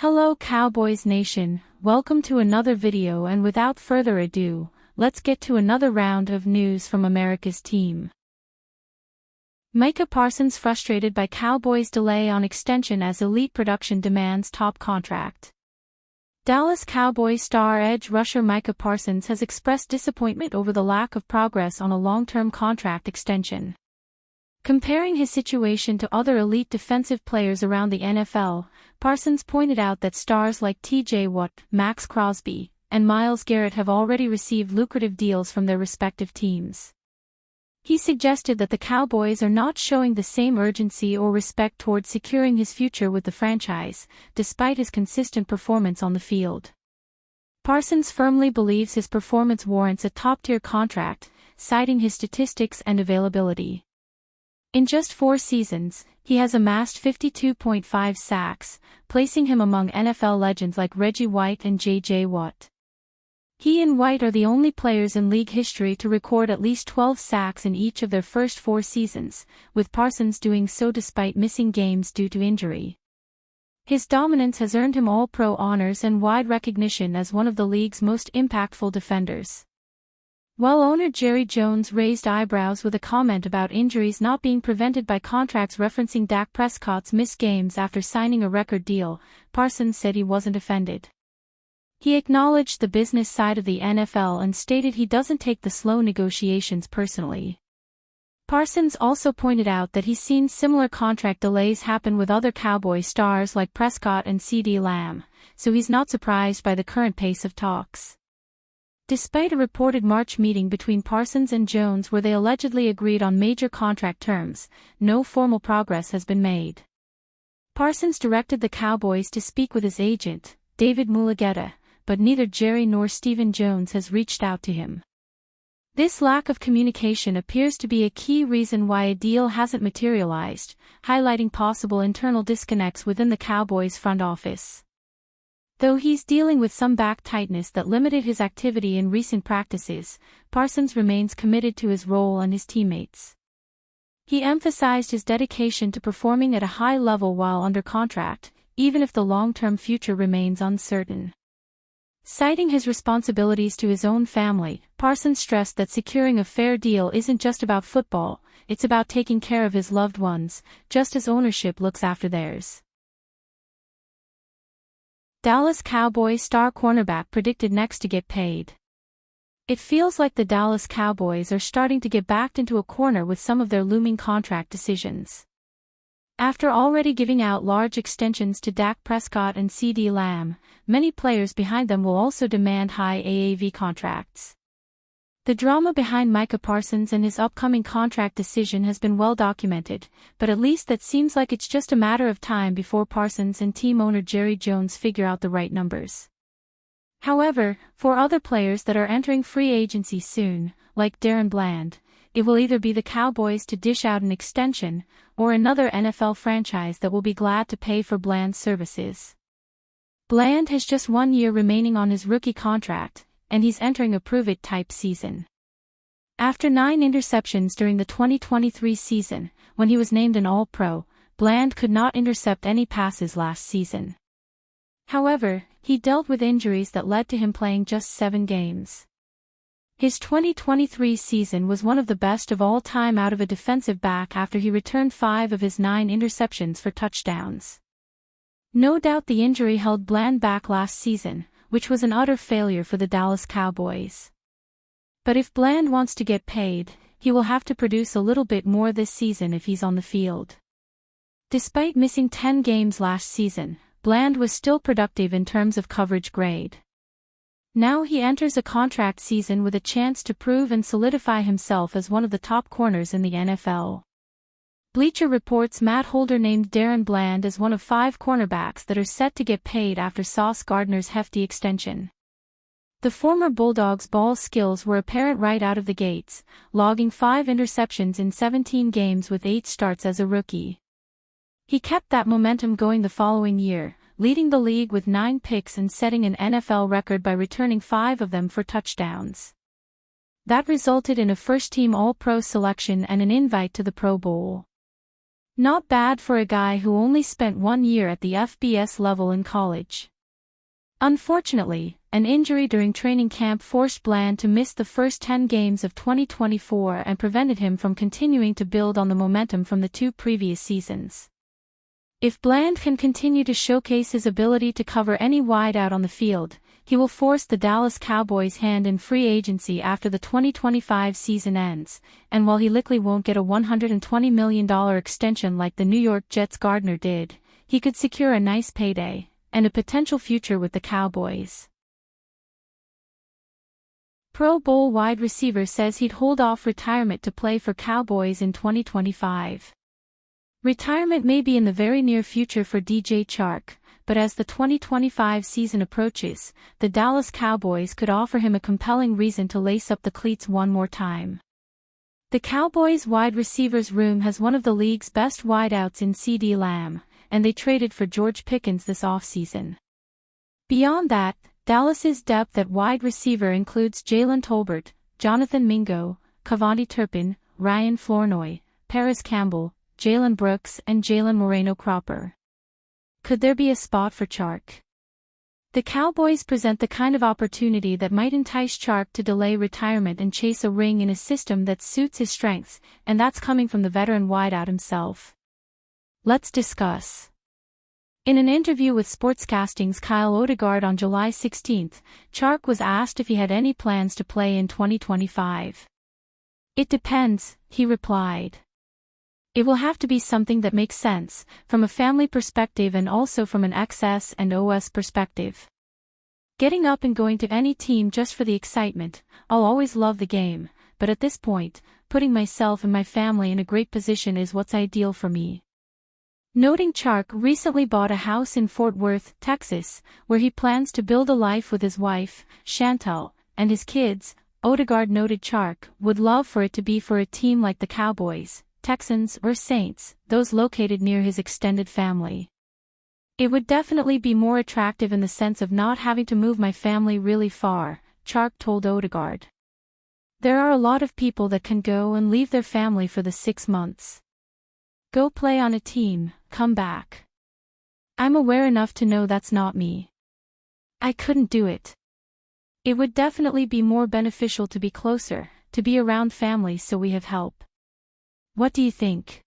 Hello Cowboys Nation, welcome to another video, and without further ado, let's get to another round of news from America's team. Micah Parsons frustrated by Cowboys' delay on extension as elite production demands top contract. Dallas Cowboys star edge rusher Micah Parsons has expressed disappointment over the lack of progress on a long-term contract extension. Comparing his situation to other elite defensive players around the NFL, Parsons pointed out that stars like T.J. Watt, Max Crosby, and Myles Garrett have already received lucrative deals from their respective teams. He suggested that the Cowboys are not showing the same urgency or respect towards securing his future with the franchise, despite his consistent performance on the field. Parsons firmly believes his performance warrants a top-tier contract, citing his statistics and availability. In just 4 seasons, he has amassed 52.5 sacks, placing him among NFL legends like Reggie White and J.J. Watt. He and White are the only players in league history to record at least 12 sacks in each of their first 4 seasons, with Parsons doing so despite missing games due to injury. His dominance has earned him All-Pro honors and wide recognition as one of the league's most impactful defenders. While owner Jerry Jones raised eyebrows with a comment about injuries not being prevented by contracts referencing Dak Prescott's missed games after signing a record deal, Parsons said he wasn't offended. He acknowledged the business side of the NFL and stated he doesn't take the slow negotiations personally. Parsons also pointed out that he's seen similar contract delays happen with other Cowboy stars like Prescott and CeeDee Lamb, so he's not surprised by the current pace of talks. Despite a reported March meeting between Parsons and Jones where they allegedly agreed on major contract terms, no formal progress has been made. Parsons directed the Cowboys to speak with his agent, David Mulugheta, but neither Jerry nor Stephen Jones has reached out to him. This lack of communication appears to be a key reason why a deal hasn't materialized, highlighting possible internal disconnects within the Cowboys' front office. Though he's dealing with some back tightness that limited his activity in recent practices, Parsons remains committed to his role and his teammates. He emphasized his dedication to performing at a high level while under contract, even if the long-term future remains uncertain. Citing his responsibilities to his own family, Parsons stressed that securing a fair deal isn't just about football, it's about taking care of his loved ones, just as ownership looks after theirs. Dallas Cowboys star cornerback predicted next to get paid. It feels like the Dallas Cowboys are starting to get backed into a corner with some of their looming contract decisions. After already giving out large extensions to Dak Prescott and CeeDee Lamb, many players behind them will also demand high AAV contracts. The drama behind Micah Parsons and his upcoming contract decision has been well documented, but at least that seems like it's just a matter of time before Parsons and team owner Jerry Jones figure out the right numbers. However, for other players that are entering free agency soon, like DaRon Bland, it will either be the Cowboys to dish out an extension, or another NFL franchise that will be glad to pay for Bland's services. Bland has just 1 year remaining on his rookie contract, and he's entering a prove-it-type season. After 9 interceptions during the 2023 season, when he was named an All-Pro, Bland could not intercept any passes last season. However, he dealt with injuries that led to him playing just 7 games. His 2023 season was one of the best of all time out of a defensive back after he returned 5 of his 9 interceptions for touchdowns. No doubt the injury held Bland back last season, which was an utter failure for the Dallas Cowboys. But if Bland wants to get paid, he will have to produce a little bit more this season if he's on the field. Despite missing 10 games last season, Bland was still productive in terms of coverage grade. Now he enters a contract season with a chance to prove and solidify himself as one of the top corners in the NFL. Bleacher Report's Matt Holder named DaRon Bland as one of 5 cornerbacks that are set to get paid after Sauce Gardner's hefty extension. The former Bulldog's ball skills were apparent right out of the gates, logging 5 interceptions in 17 games with 8 starts as a rookie. He kept that momentum going the following year, leading the league with 9 picks and setting an NFL record by returning 5 of them for touchdowns. That resulted in a first-team All-Pro selection and an invite to the Pro Bowl. Not bad for a guy who only spent 1 year at the FBS level in college. Unfortunately, an injury during training camp forced Bland to miss the first 10 games of 2024 and prevented him from continuing to build on the momentum from the 2 previous seasons. If Bland can continue to showcase his ability to cover any wideout on the field, he will force the Dallas Cowboys' hand in free agency after the 2025 season ends, and while he likely won't get a $120 million extension like the New York Jets' Gardner did, he could secure a nice payday and a potential future with the Cowboys. Pro Bowl wide receiver says he'd hold off retirement to play for Cowboys in 2025. Retirement may be in the very near future for DJ Chark, but as the 2025 season approaches, the Dallas Cowboys could offer him a compelling reason to lace up the cleats one more time. The Cowboys' wide receivers room has one of the league's best wideouts in CeeDee Lamb, and they traded for George Pickens this offseason. Beyond that, Dallas's depth at wide receiver includes Jalen Tolbert, Jonathan Mingo, Cavonte Turpin, Ryan Flournoy, Paris Campbell, Jalen Brooks and Jalen Moreno-Cropper. Could there be a spot for Chark? The Cowboys present the kind of opportunity that might entice Chark to delay retirement and chase a ring in a system that suits his strengths, and that's coming from the veteran wideout himself. Let's discuss. In an interview with Sportscasting's Kyle Odegaard on July 16, Chark was asked if he had any plans to play in 2025. "It depends," he replied. "It will have to be something that makes sense, from a family perspective and also from an XS and OS perspective. Getting up and going to any team just for the excitement, I'll always love the game, but at this point, putting myself and my family in a great position is what's ideal for me." Noting Chark recently bought a house in Fort Worth, Texas, where he plans to build a life with his wife, Chantel, and his kids, Odegaard noted Chark would love for it to be for a team like the Cowboys, Texans or Saints, those located near his extended family. "It would definitely be more attractive in the sense of not having to move my family really far," Chark told Odegaard. "There are a lot of people that can go and leave their family for the 6 months. Go play on a team, come back. I'm aware enough to know that's not me. I couldn't do it. It would definitely be more beneficial to be closer, to be around family so we have help. What do you think?"